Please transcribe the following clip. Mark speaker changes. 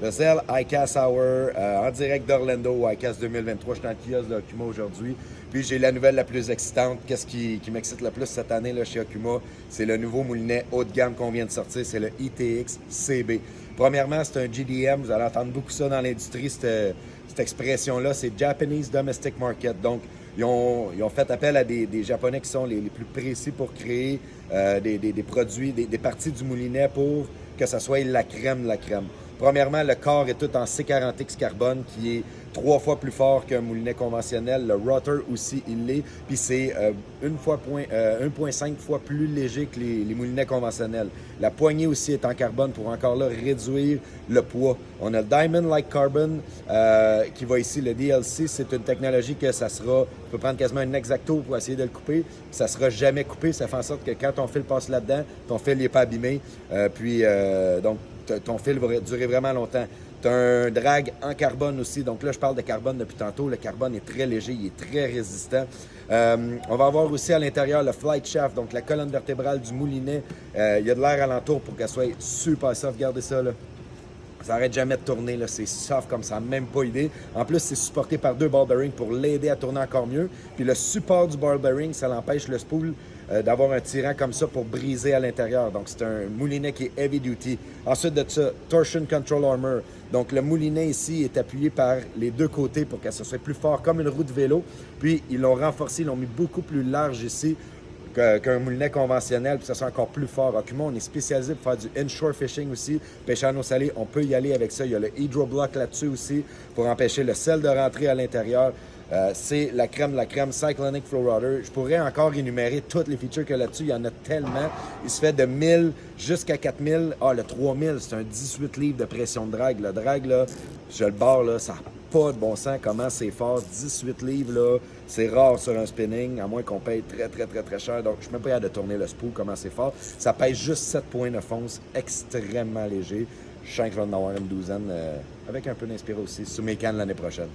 Speaker 1: Le Zell ICAST Hour en direct d'Orlando au ICAST 2023. Je suis dans le kiosque d'Okuma aujourd'hui. Puis j'ai la nouvelle la plus excitante. Qu'est-ce qui m'excite le plus cette année là, chez Okuma? C'est le nouveau moulinet haut de gamme qu'on vient de sortir. C'est le ITX CB. Premièrement, c'est un GDM. Vous allez entendre beaucoup ça dans l'industrie, cette expression-là. C'est Japanese Domestic Market. Donc, ils ont fait appel à des Japonais qui sont les plus précis pour créer des produits, des parties du moulinet pour que ça soit la crème de la crème. Premièrement, le corps est tout en C40X carbone qui est 3 fois plus fort qu'un moulinet conventionnel. Le rotor aussi, il l'est. Puis c'est 1,5 fois plus léger que les moulinets conventionnels. La poignée aussi est en carbone pour encore là réduire le poids. On a le Diamond Like Carbon qui va ici, le DLC. C'est une technologie que ça sera, on peut prendre quasiment un X-Acto pour essayer de le couper. Ça sera jamais coupé. Ça fait en sorte que quand ton fil passe là-dedans, ton fil n'est pas abîmé. Donc, ton fil va durer vraiment longtemps. Tu as un drag en carbone aussi. Donc là, je parle de carbone depuis tantôt. Le carbone est très léger, il est très résistant. On va avoir aussi à l'intérieur le flight shaft, donc la colonne vertébrale du moulinet. Il y a de l'air alentour pour qu'elle soit super soft. Regardez ça, là. Ça n'arrête jamais de tourner, là. C'est soft comme ça, même pas idée. En plus, c'est supporté par 2 ball bearings pour l'aider à tourner encore mieux. Puis le support du ball bearing, ça l'empêche le spool d'avoir un tirant comme ça pour briser à l'intérieur. Donc, c'est un moulinet qui est heavy duty. Ensuite de ça, Torsion Control Armor. Donc, le moulinet ici est appuyé par les deux côtés pour que ça soit plus fort comme une roue de vélo. Puis, ils l'ont renforcé, ils l'ont mis beaucoup plus large ici qu'un moulinet conventionnel, puis ça soit encore plus fort. Okuma, on est spécialisé pour faire du inshore fishing aussi, pêcher en eau salée, on peut y aller avec ça. Il y a le hydroblock là-dessus aussi pour empêcher le sel de rentrer à l'intérieur. C'est la crème de la crème, Cyclonic Flow Rotor. Je pourrais encore énumérer toutes les features qu'il y a là-dessus. Il y en a tellement. Il se fait de 1000 jusqu'à 4000. Ah, le 3000, c'est un 18 livres de pression de drague. Le drague, là, je le barre, là, ça n'a pas de bon sens. Comment c'est fort. 18 livres, là, c'est rare sur un spinning, à moins qu'on paye très, très, très, très cher. Donc, je suis même pas capable de tourner le spool, comment c'est fort. Ça pèse juste 7,9 onces, extrêmement léger. Je sens que je vais en avoir une douzaine, avec un peu d'inspiré aussi, sous mes cannes l'année prochaine.